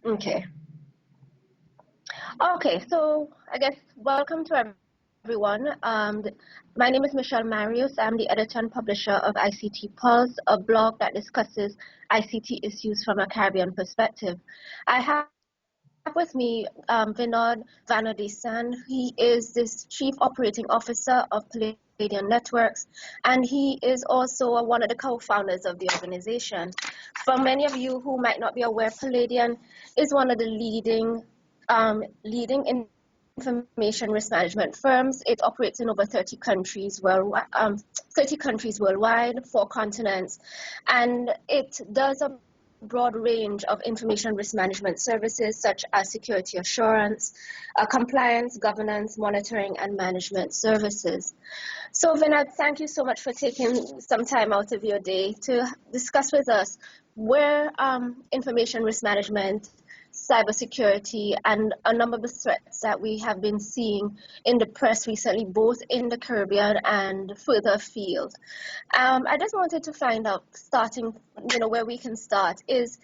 Okay. Okay, so I guess welcome to everyone. My name is Michele Marius. I'm the editor and publisher of ICT-PULSE, a blog that discusses ICT issues from a Caribbean perspective. I have with me Vinod Vasudevan. He is this Chief Operating Officer of Palladion Networks, and he is also one of the co-founders of the organization. For many of you who might not be aware, Palladion is one of the leading information risk management firms. It operates in over 30 countries worldwide, 4 continents, and it does a broad range of information risk management services such as security assurance, compliance, governance, monitoring, and management services. So Vinod, thank you so much for taking some time out of your day to discuss with us where information risk management, cybersecurity, and a number of the threats that we have been seeing in the press recently, both in the Caribbean and further afield. I just wanted to find out, starting, where we can start is,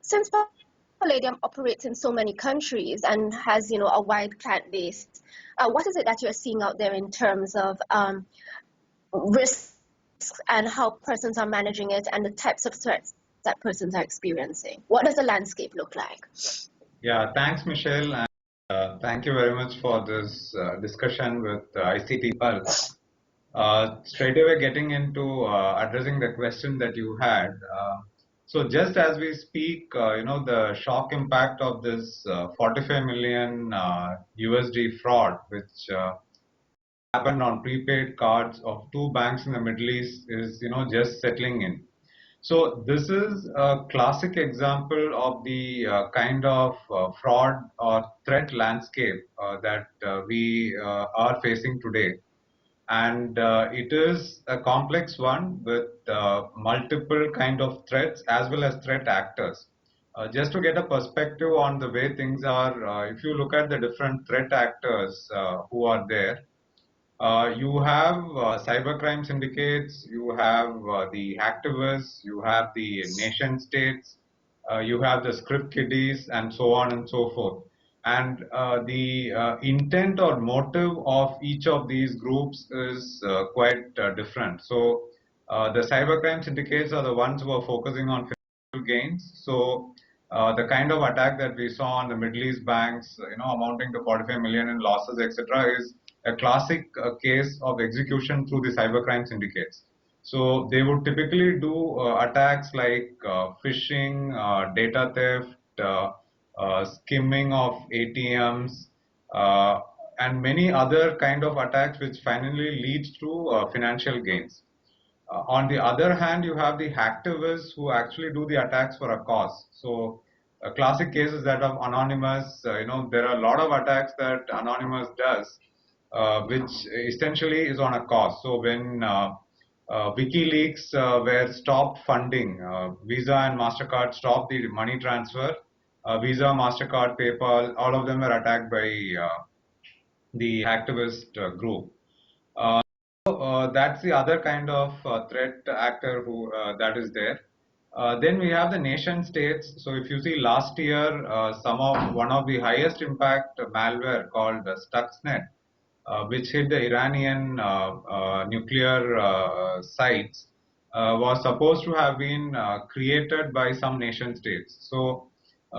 since Palladium operates in so many countries and has, a wide client base, what is it that you're seeing out there in terms of risks and how persons are managing it and the types of threats that persons are experiencing? What does the landscape look like? Yeah, thanks, Michelle, and thank you very much for this discussion with ICT-PULSE. Straight away getting into addressing the question that you had. So just as we speak, the shock impact of this 45 million USD fraud, which happened on prepaid cards of 2 banks in the Middle East is, just settling in. So this is a classic example of the kind of fraud or threat landscape that we are facing today. And it is a complex one with multiple kind of threats as well as threat actors. Just to get a perspective on the way things are, if you look at the different threat actors who are there, you have cybercrime syndicates, you have the hacktivists, you have the nation states, you have the script kiddies, and so on and so forth. And the intent or motive of each of these groups is quite different. So the cybercrime syndicates are the ones who are focusing on financial gains. So the kind of attack that we saw on the Middle East banks, amounting to 45 million in losses, etc., is a classic case of execution through the cybercrime syndicates. So they would typically do attacks like phishing, data theft, skimming of ATMs, and many other kind of attacks which finally leads to financial gains. On the other hand, you have the hacktivists who actually do the attacks for a cause. So classic cases that of Anonymous, there are a lot of attacks that Anonymous does, which essentially is on a cause. So when WikiLeaks were stopped funding, Visa and MasterCard stopped the money transfer, Visa, MasterCard, PayPal, all of them were attacked by the hacktivist group. That's the other kind of threat actor who that is there. Then we have the nation states. So if you see last year, one of the highest impact malware called Stuxnet, which hit the Iranian nuclear sites, was supposed to have been created by some nation states. So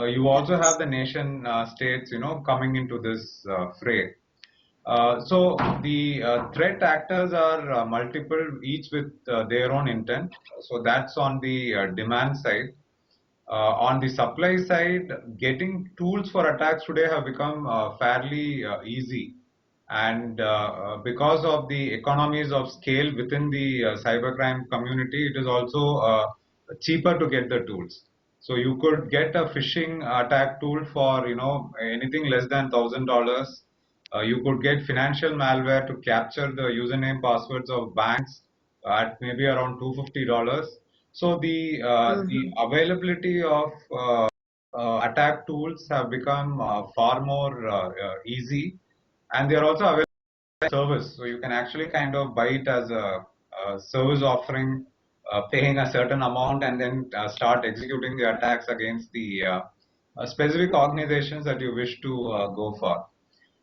you also have the nation states, coming into this fray. So the threat actors are multiple, each with their own intent. So that's on the demand side. On the supply side, getting tools for attacks today have become fairly easy. And because of the economies of scale within the cybercrime community, it is also cheaper to get the tools. So you could get a phishing attack tool for anything less than $1,000. You could get financial malware to capture the username passwords of banks at maybe around $250. So the availability of attack tools have become far more easy, and they are also available as a service. So you can actually kind of buy it as a service offering, paying a certain amount, and then start executing the attacks against the specific organizations that you wish to go for.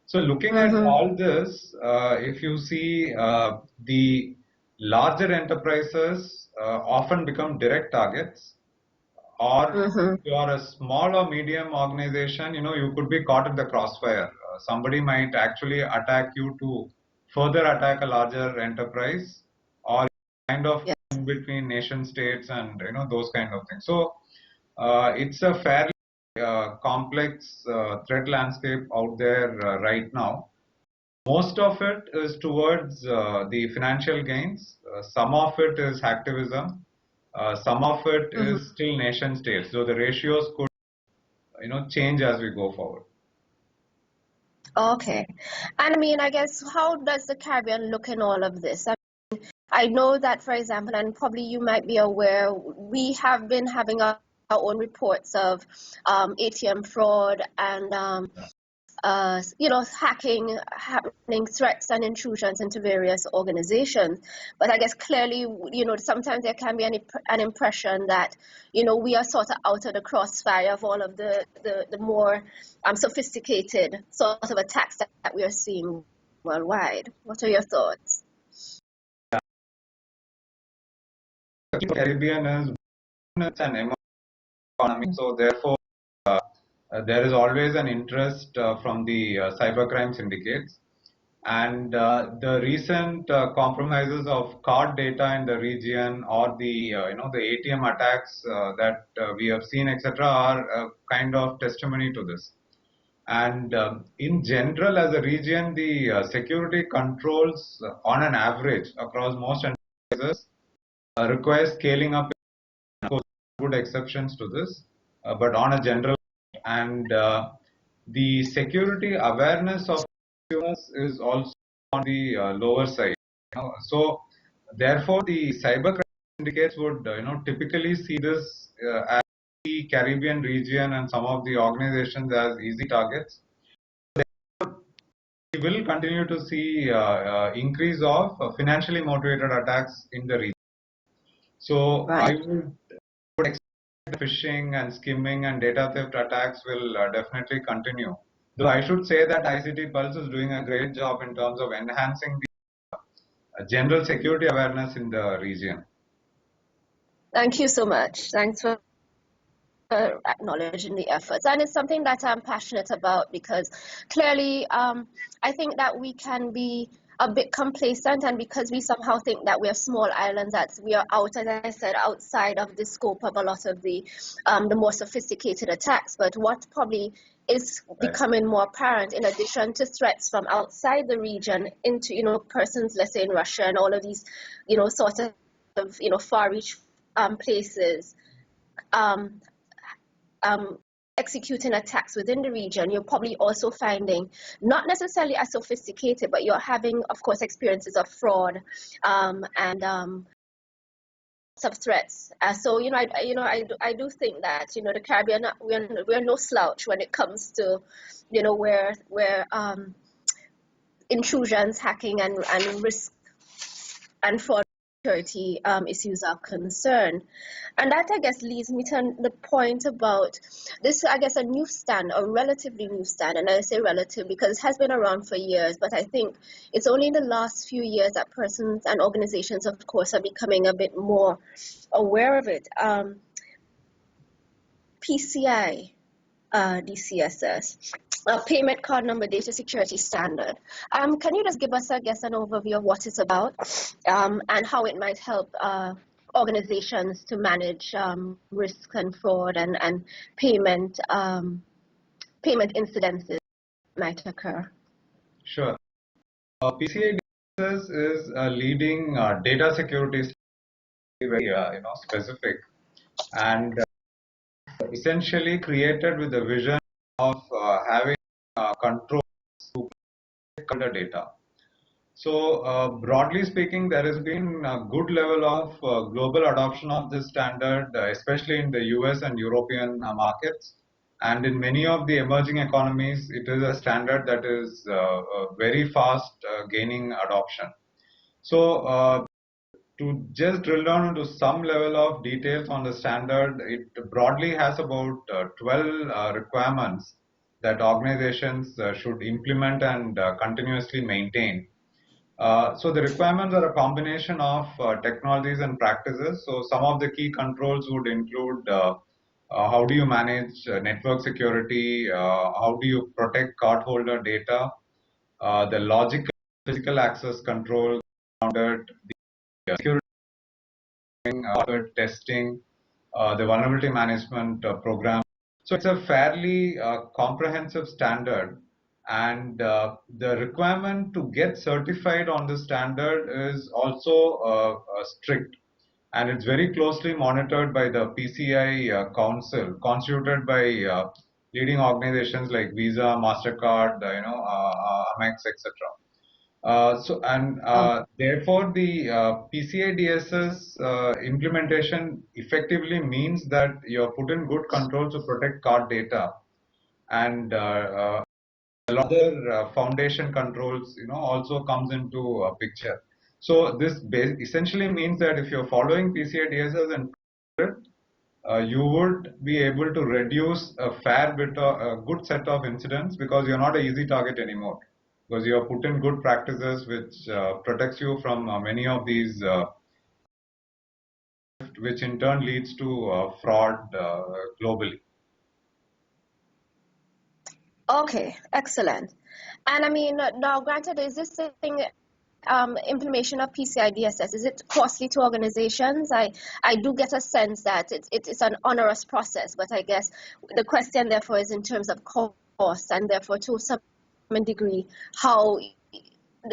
So looking at Mm-hmm. all this, if you see the larger enterprises often become direct targets, or Mm-hmm. if you are a small or medium organization, you could be caught in the crossfire. Somebody might actually attack you to further attack a larger enterprise, or kind of Yes. in between nation states and those kind of things. So it's a fairly complex threat landscape out there right now. Most of it is towards the financial gains. Some of it is hacktivism. Some of it Mm-hmm. is still nation states. So the ratios could, change as we go forward. Okay. And I mean, I guess, how does the Caribbean look in all of this? I know that, for example, and probably you might be aware, we have been having our own reports of ATM fraud and hacking, happening, threats and intrusions into various organizations. But I guess clearly, sometimes there can be an impression that, we are sort of out of the crossfire of all of the more sophisticated sort of attacks that we are seeing worldwide. What are your thoughts? The Caribbean is an emerging economy, so therefore there is always an interest from the cybercrime syndicates. And the recent compromises of card data in the region, or the the ATM attacks that we have seen, etc., are kind of testimony to this. And in general, as a region, the security controls on an average across most enterprises require scaling up. Of course, good exceptions to this, but on a general, and the security awareness of consumers is also on the lower side. So therefore, the cybercrime syndicates would typically see this as the Caribbean region and some of the organizations as easy targets. We will continue to see increase of financially motivated attacks in the region. So Right. I would expect phishing and skimming and data theft attacks will definitely continue. Though I should say that ICT-PULSE is doing a great job in terms of enhancing the general security awareness in the region. Thank you so much. Thanks for acknowledging the efforts, and it's something that I'm passionate about, because clearly I think that we can be a bit complacent, and because we somehow think that we are small islands, that we are out, as I said, outside of the scope of a lot of the more sophisticated attacks. But what probably is becoming more apparent, in addition to threats from outside the region into persons, let's say in Russia and all of these sort of far reach places, um, executing attacks within the region, you're probably also finding not necessarily as sophisticated, but you're having, of course, experiences of fraud and of threats. So I do think that the Caribbean, we're no slouch when it comes to where intrusions, hacking, and risk and fraud security issues are concerned. And that, I guess, leads me to the point about this, I guess, a new stand, a relatively new stand. And I say relative because it has been around for years, but I think it's only in the last few years that persons and organizations, of course, are becoming a bit more aware of it. PCI DCSS, Payment Card Number Data Security Standard. Can you just give us, I guess, an overview of what it's about and how it might help organizations to manage risk and fraud and payment incidences might occur? Sure. PCI-DSS is a leading data security standard, very specific, and essentially created with the vision of having control to protect the data. So broadly speaking, there has been a good level of global adoption of this standard, especially in the US and European markets. And in many of the emerging economies, it is a standard that is very fast gaining adoption. So to just drill down into some level of details on the standard, it broadly has about 12 requirements that organizations should implement and continuously maintain. So the requirements are a combination of technologies and practices. So some of the key controls would include how do you manage network security, how do you protect cardholder data, the logical physical access control around it, the security testing, the vulnerability management program. So it's a fairly comprehensive standard, and the requirement to get certified on the standard is also strict, and it's very closely monitored by the PCI Council, constituted by leading organizations like Visa, Mastercard, Amex, etc. Therefore, the PCI-DSS implementation effectively means that you're put in good control to protect card data, and other foundation controls, also comes into picture. So this essentially means that if you're following PCI-DSS and you would be able to reduce a fair bit of a good set of incidents, because you're not an easy target anymore, because you have put in good practices which protects you from many of these which in turn leads to fraud globally. Okay, excellent. And I mean, now granted, is this thing implementation of PCI-DSS, is it costly to organizations? I do get a sense that it's an onerous process, but I guess the question therefore is in terms of cost, and therefore to some degree, how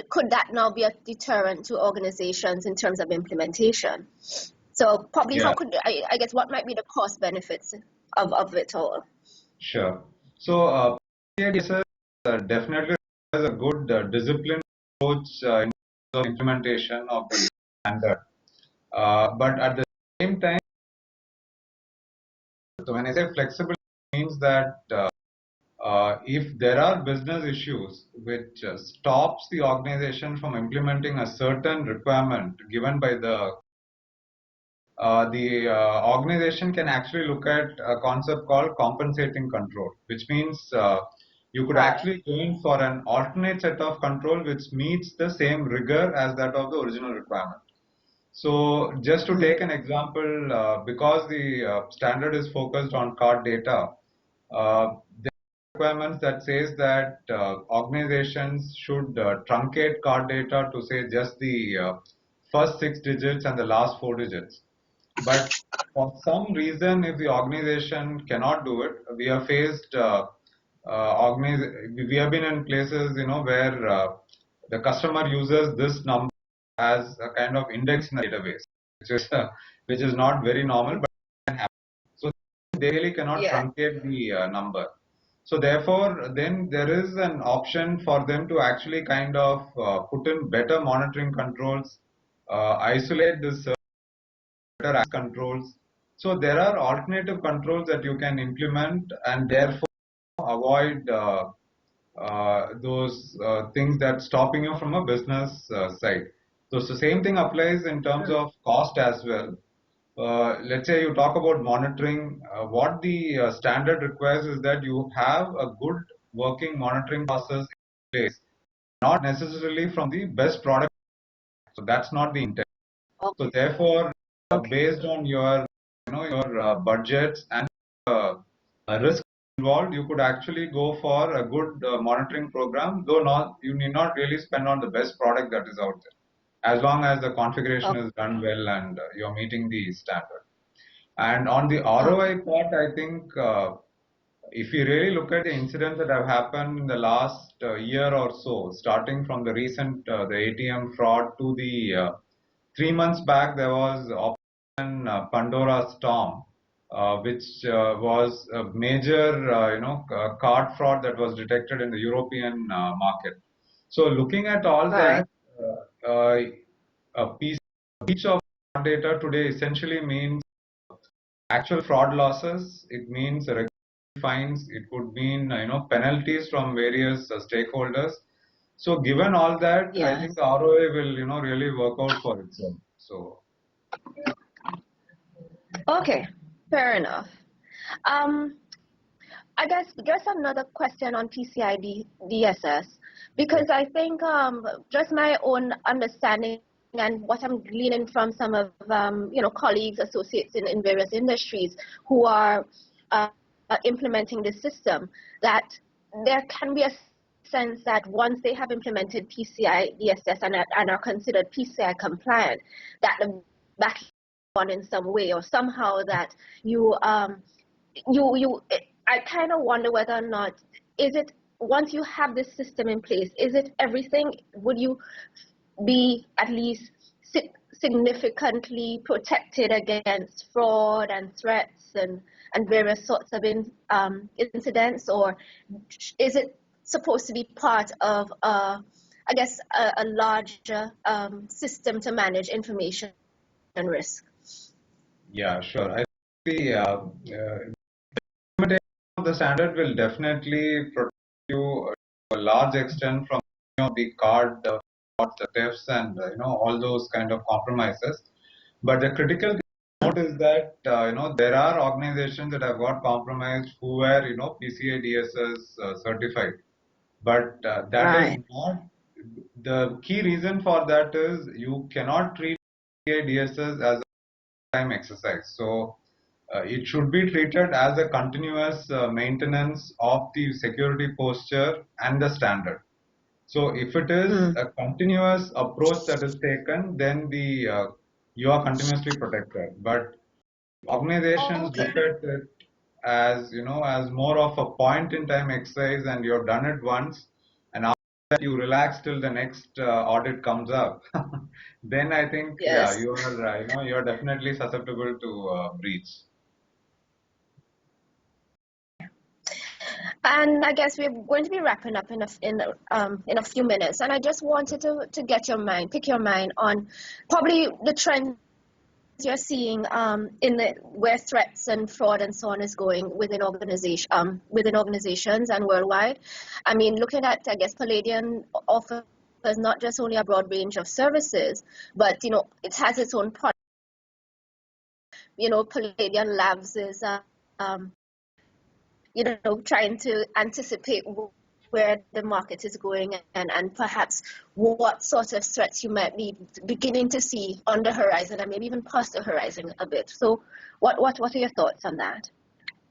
could that now be a deterrent to organizations in terms of implementation? So probably how could, I guess, what might be the cost benefits of it all? Sure. So PCI-DSS definitely has a good disciplined approach in terms of implementation of the standard. But at the same time, so when I say flexible, it means that if there are business issues which stops the organization from implementing a certain requirement given by the organization can actually look at a concept called compensating control, which means you could actually go in for an alternate set of control which meets the same rigor as that of the original requirement. So just to take an example, because the standard is focused on card data, there are requirements that says that organizations should truncate card data to say just the first 6 digits and the last 4 digits. But for some reason, if the organization cannot do it, we have faced we have been in places, where the customer uses this number as a kind of index in the database, which is not very normal, but can happen. So they really cannot truncate the number. So therefore, then there is an option for them to actually kind of put in better monitoring controls, isolate this better access controls. So there are alternative controls that you can implement, and therefore avoid those things that stopping you from a business side. So the same thing applies in terms of cost as well. Let's say you talk about monitoring, what the standard requires is that you have a good working monitoring process in place, not necessarily from the best product. So that's not the intent. So therefore, based on your, your budgets and risk involved, you could actually go for a good monitoring program, though not you need not really spend on the best product that is out there, as long as the configuration is done well and you're meeting the standard. And on the ROI part, I think if you really look at the incidents that have happened in the last year or so, starting from the recent the ATM fraud to the 3 months back, there was Operation Pandora Storm, which was a major card fraud that was detected in the European market. So looking at all that, a piece of data today essentially means actual fraud losses. It means fines. It could mean penalties from various stakeholders. So given all that, I think the ROA will really work out for itself. So, Okay, fair enough. Um, I guess just another question on PCI-DSS, because I think just my own understanding and what I'm gleaning from some of colleagues, associates in various industries who are implementing this system, that there can be a sense that once they have implemented PCI-DSS and are considered PCI compliant, that the back on in some way or somehow that you I kind of wonder whether or not, is it, once you have this system in place, is it everything? Would you be at least significantly protected against fraud and threats and various sorts of incidents, or is it supposed to be part of I guess a larger system to manage information and risk? yeah, sure. I think the standard will definitely protect you to a large extent from the card frauds, the thefts, and all those kind of compromises. But the critical thing to note is that there are organizations that have got compromised who were PCI-DSS certified, but that is Right. not the key reason for that. Is you cannot treat PCI-DSS as a time exercise. So it should be treated as a continuous maintenance of the security posture and the standard. So if it is a continuous approach that is taken, then you are continuously protected. But organizations look Okay. at it as as more of a point in time exercise, and you have done it once, and after that you relax till the next audit comes up. Then I think yeah, Yes. you are you are definitely susceptible to breach. And I guess we're going to be wrapping up in a few minutes. And I just wanted to get your mind, pick your mind on probably the trends you're seeing in the where threats and fraud and so on is going within organizations and worldwide. I mean, looking at, I guess, Palladion offers not just only a broad range of services, but it has its own product. Palladion Labs is um, trying to anticipate where the market is going and perhaps what sort of threats you might be beginning to see on the horizon and maybe even past the horizon a bit. So what are your thoughts on that?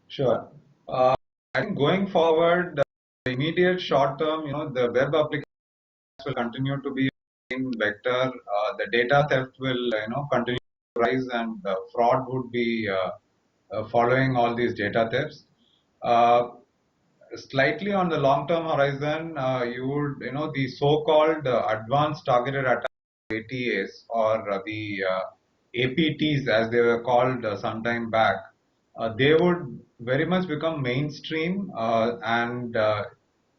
Sure. I think going forward, the immediate short term, the web applications will continue to be a main vector. The data theft will, continue to rise, and fraud would be following all these data thefts. Uh, Slightly on the long term horizon, you would, the so-called advanced targeted attack, ATAs, or the APTs as they were called some time back, they would very much become mainstream, and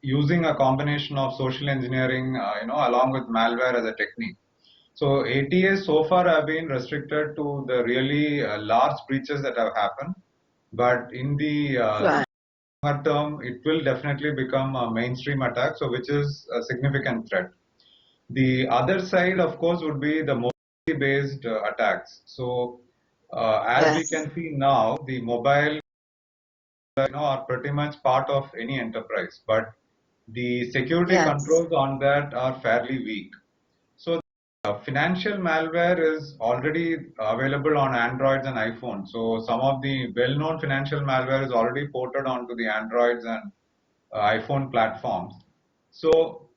using a combination of social engineering, along with malware as a technique. So ATAs so far have been restricted to the really large breaches that have happened, but in the Right. longer term, it will definitely become a mainstream attack, so which is a significant threat. The other side, of course, would be the mobility-based attacks. So, as we Yes. can see now, the mobile, are pretty much part of any enterprise, but the security Yes. controls on that are fairly weak. So, financial malware is already available on Androids and iPhones. So, some of the well-known financial malware is already ported onto the Androids and iPhone platforms. So,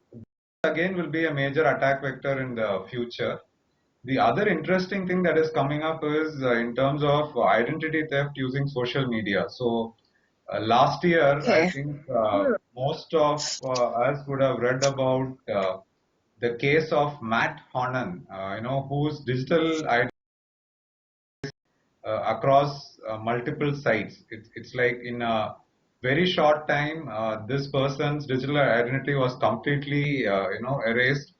again will be a major attack vector in the future. The other interesting thing that is coming up is in terms of identity theft using social media. So last year, I Okay. think most of us would have read about the case of Matt Honan, whose digital identity across multiple sites. It's like in a very short time, this person's digital identity was completely, erased.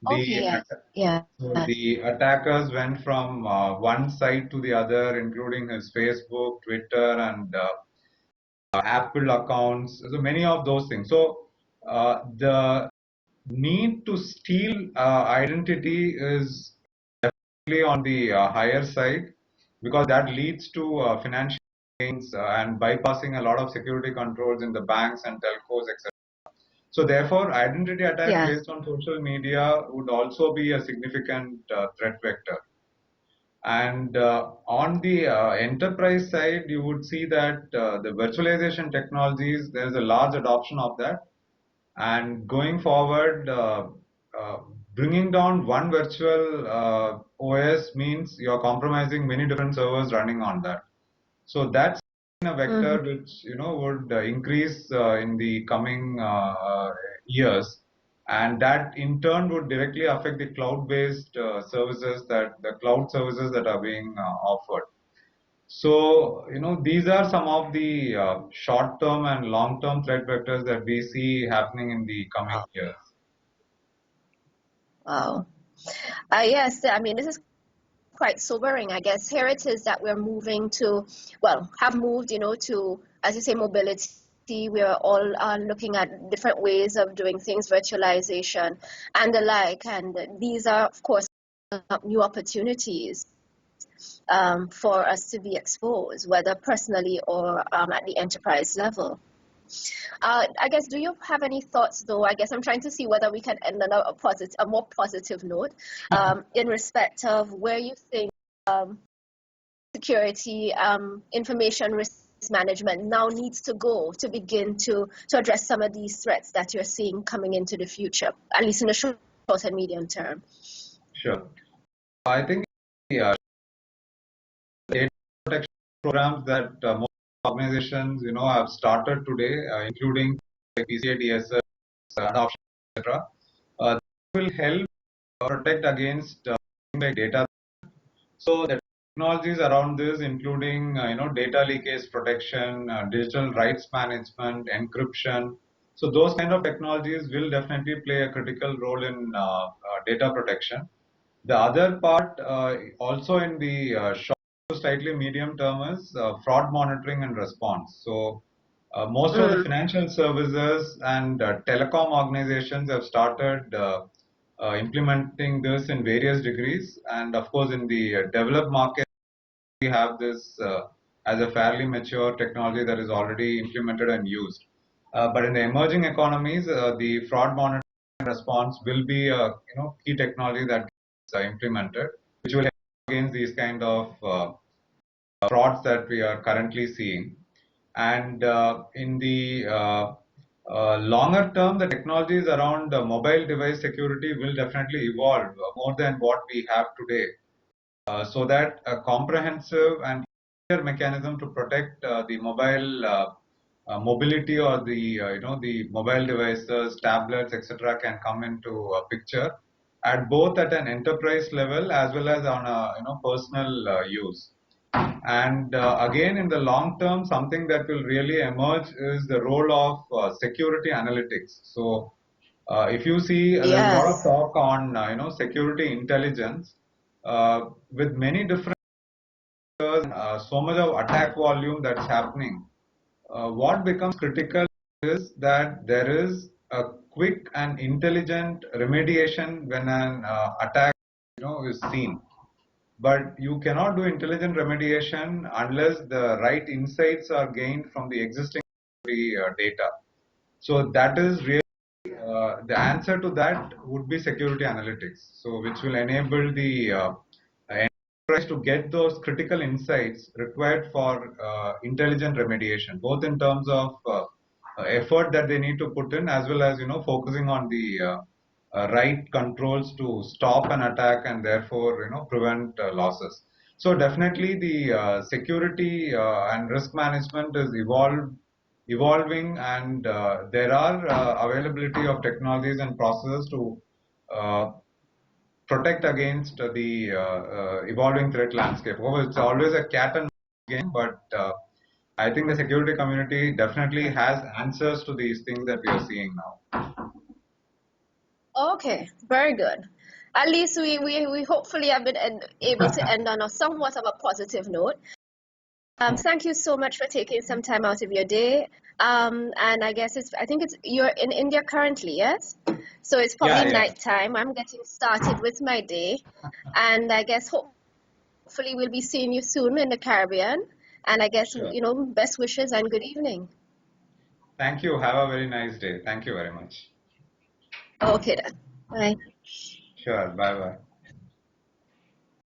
Okay. The Yes. Yes. so the attackers went from one site to the other, including his Facebook, Twitter, and Apple accounts. So many of those things. So the need to steal identity is on the higher side, because that leads to financial gains and bypassing a lot of security controls in the banks and telcos, etc. So therefore, identity attacks Yeah. based on social media would also be a significant threat vector. And on the enterprise side, you would see that the virtualization technologies, there is a large adoption of that. And going forward, uh, bringing down one virtual OS means you're compromising many different servers running on that. So that's a vector which would increase in the coming years, and that in turn would directly affect the cloud-based services, that the cloud services that are being offered. So these are some of the short-term and long-term threat vectors that we see happening in the coming years. Wow. Yes, I mean, this is quite sobering, I guess. Here it is that we're moving to, well, have moved, to, as you say, mobility. We are all looking at different ways of doing things, virtualization and the like. And these are, of course, new opportunities for us to be exposed, whether personally or at the enterprise level. I guess, do you have any thoughts, though? I guess I'm trying to see whether we can end on a more positive note in respect of where you think security, information risk management now needs to go to begin to address some of these threats that you're seeing coming into the future, at least in the short and medium term. Sure. I think the data protection programs that most organizations, have started today, including PCI-DSS adoption, etc., will help protect against things like data. So the technologies around this, including data leakage protection, digital rights management, encryption. So those kind of technologies will definitely play a critical role in data protection. The other part, also in the short to slightly medium term, is fraud monitoring and response. So most of the financial services and telecom organizations have started implementing this in various degrees, and of course in the developed market we have this as a fairly mature technology that is already implemented and used. But in the emerging economies, the fraud monitoring and response will be a key technology that gets implemented, which will help against these kind of frauds that we are currently seeing. And in the longer term, the technologies around mobile device security will definitely evolve more than what we have today, so that a comprehensive and clear mechanism to protect the mobile mobility, or the the mobile devices, tablets, etc., can come into a picture at both at an enterprise level as well as on a personal use. And again, in the long term, something that will really emerge is the role of security analytics. So if you see, there's a lot of Yes. talk on security intelligence with many different so much of attack volume that's happening. What becomes critical is that there is a quick and intelligent remediation when an attack is seen. But you cannot do intelligent remediation unless the right insights are gained from the existing data. So that is really the answer to that would be security analytics. So which will enable the enterprise to get those critical insights required for intelligent remediation, both in terms of effort that they need to put in, as well as focusing on the right controls to stop an attack and therefore prevent losses. So definitely the security and risk management is evolving, and there are availability of technologies and processes to uh, protect against the evolving threat landscape. Oh, it's always a cat and mouse game, but I think the security community definitely has answers to these things that we are seeing now. Okay, very good. At least we hopefully have been able to end on a somewhat of a positive note. Thank you so much for taking some time out of your day And I think you're in India currently, yes? So it's Yeah, probably yeah, nighttime. I'm getting started with my day, and I guess hopefully we'll be seeing you soon in the Caribbean. And I guess, sure. best wishes and good evening. Thank you. Have a very nice day. Thank you very much. Okay then. Bye. Sure. Bye bye.